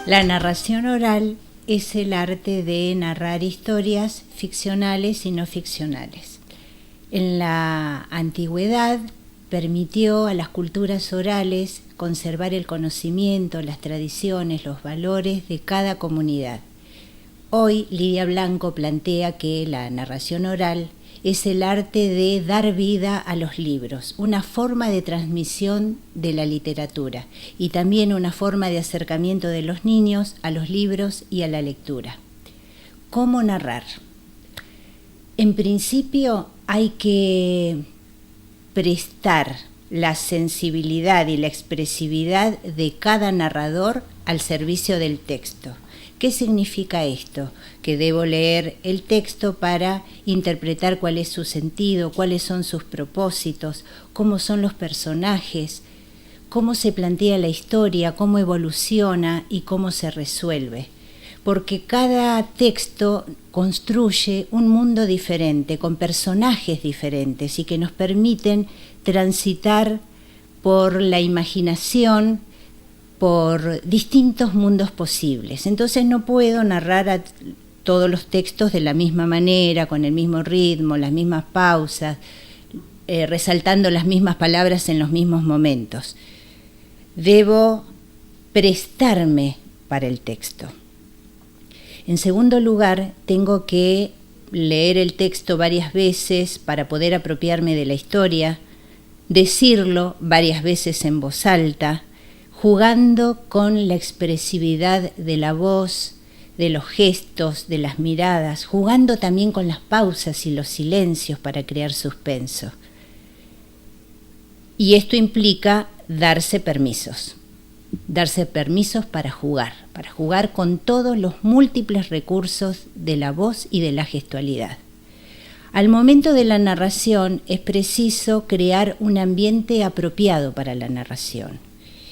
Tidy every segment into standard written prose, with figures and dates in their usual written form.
La narración oral es el arte de narrar historias ficcionales y no ficcionales. En la antigüedad permitió a las culturas orales conservar el conocimiento, las tradiciones, los valores de cada comunidad. Hoy Lidia Blanco plantea que la narración oral es el arte de dar vida a los libros, una forma de transmisión de la literatura y también una forma de acercamiento de los niños a los libros y a la lectura. ¿Cómo narrar? En principio hay que prestar la sensibilidad y la expresividad de cada narrador al servicio del texto. ¿Qué significa esto? Que debo leer el texto para interpretar cuál es su sentido, cuáles son sus propósitos, cómo son los personajes, cómo se plantea la historia, cómo evoluciona y cómo se resuelve. Porque cada texto construye un mundo diferente, con personajes diferentes y que nos permiten transitar por la imaginación, por distintos mundos posibles. Entonces no puedo narrar a todos los textos de la misma manera, con el mismo ritmo, las mismas pausas, resaltando las mismas palabras en los mismos momentos. Debo prestarme para el texto. En segundo lugar, tengo que leer el texto varias veces para poder apropiarme de la historia, decirlo varias veces en voz alta, jugando con la expresividad de la voz, de los gestos, de las miradas, jugando también con las pausas y los silencios para crear suspenso. Y esto implica darse permisos para jugar con todos los múltiples recursos de la voz y de la gestualidad. Al momento de la narración es preciso crear un ambiente apropiado para la narración.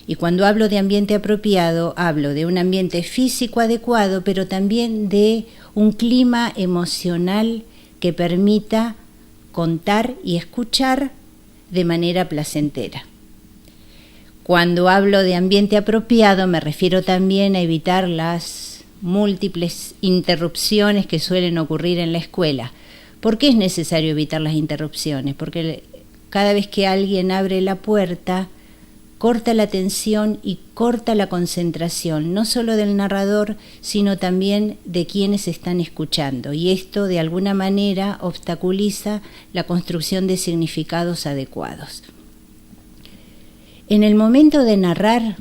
Y cuando hablo de ambiente apropiado, hablo de un ambiente físico adecuado, pero también de un clima emocional que permita contar y escuchar de manera placentera. Cuando hablo de ambiente apropiado, me refiero también a evitar las múltiples interrupciones que suelen ocurrir en la escuela. ¿Por qué es necesario evitar las interrupciones? Porque cada vez que alguien abre la puerta, corta la atención y corta la concentración, no solo del narrador, sino también de quienes están escuchando. Y esto, de alguna manera, obstaculiza la construcción de significados adecuados. En el momento de narrar,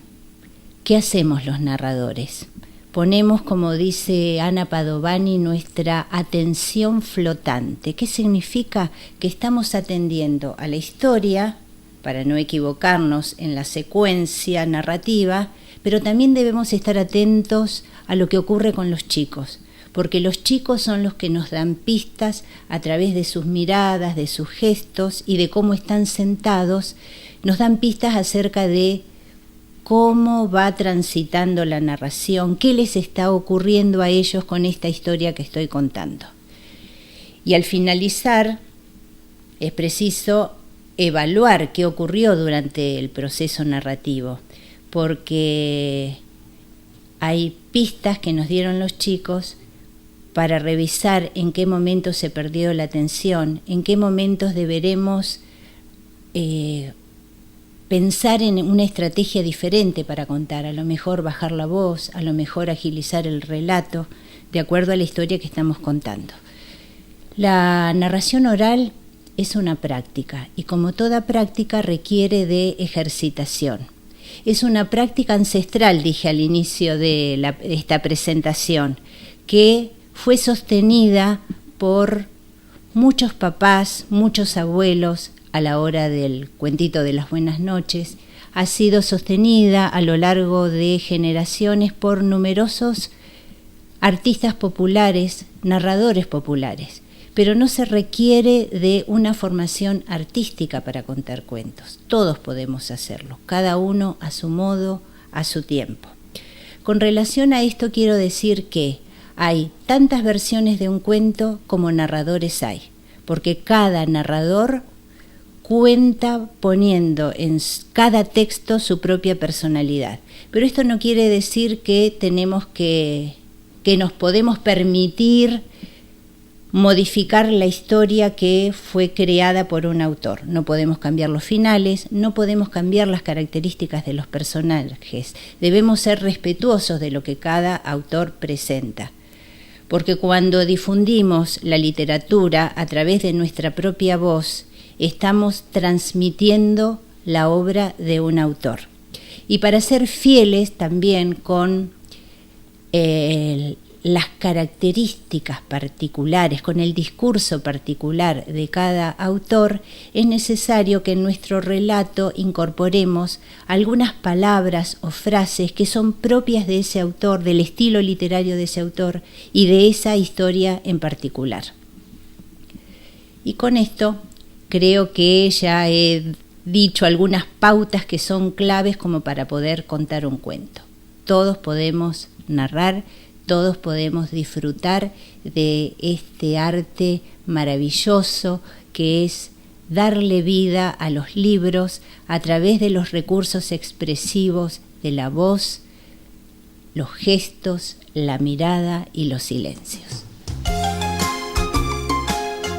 ¿qué hacemos los narradores? Ponemos, como dice Ana Padovani, nuestra atención flotante. ¿Qué significa? Que estamos atendiendo a la historia, para no equivocarnos en la secuencia narrativa, pero también debemos estar atentos a lo que ocurre con los chicos, porque los chicos son los que nos dan pistas a través de sus miradas, de sus gestos y de cómo están sentados, nos dan pistas acerca de cómo va transitando la narración, qué les está ocurriendo a ellos con esta historia que estoy contando. Y al finalizar, es preciso evaluar qué ocurrió durante el proceso narrativo, porque hay pistas que nos dieron los chicos para revisar en qué momento se perdió la atención, en qué momentos deberemos pensar en una estrategia diferente para contar, a lo mejor bajar la voz, a lo mejor agilizar el relato, de acuerdo a la historia que estamos contando. La narración oral es una práctica y como toda práctica requiere de ejercitación. Es una práctica ancestral, dije al inicio de esta presentación, que fue sostenida por muchos papás, muchos abuelos a la hora del cuentito de las buenas noches. Ha sido sostenida a lo largo de generaciones por numerosos artistas populares, narradores populares. Pero no se requiere de una formación artística para contar cuentos. Todos podemos hacerlo, cada uno a su modo, a su tiempo. Con relación a esto quiero decir que hay tantas versiones de un cuento como narradores hay, porque cada narrador cuenta poniendo en cada texto su propia personalidad. Pero esto no quiere decir que nos podemos permitir modificar la historia que fue creada por un autor. No podemos cambiar los finales, no podemos cambiar las características de los personajes. Debemos ser respetuosos de lo que cada autor presenta. Porque cuando difundimos la literatura a través de nuestra propia voz, estamos transmitiendo la obra de un autor. Y para ser fieles también con las características particulares, con el discurso particular de cada autor, es necesario que en nuestro relato incorporemos algunas palabras o frases que son propias de ese autor, del estilo literario de ese autor y de esa historia en particular. Y con esto creo que ya he dicho algunas pautas que son claves como para poder contar un cuento. Todos podemos narrar, todos podemos disfrutar de este arte maravilloso que es darle vida a los libros a través de los recursos expresivos de la voz, los gestos, la mirada y los silencios.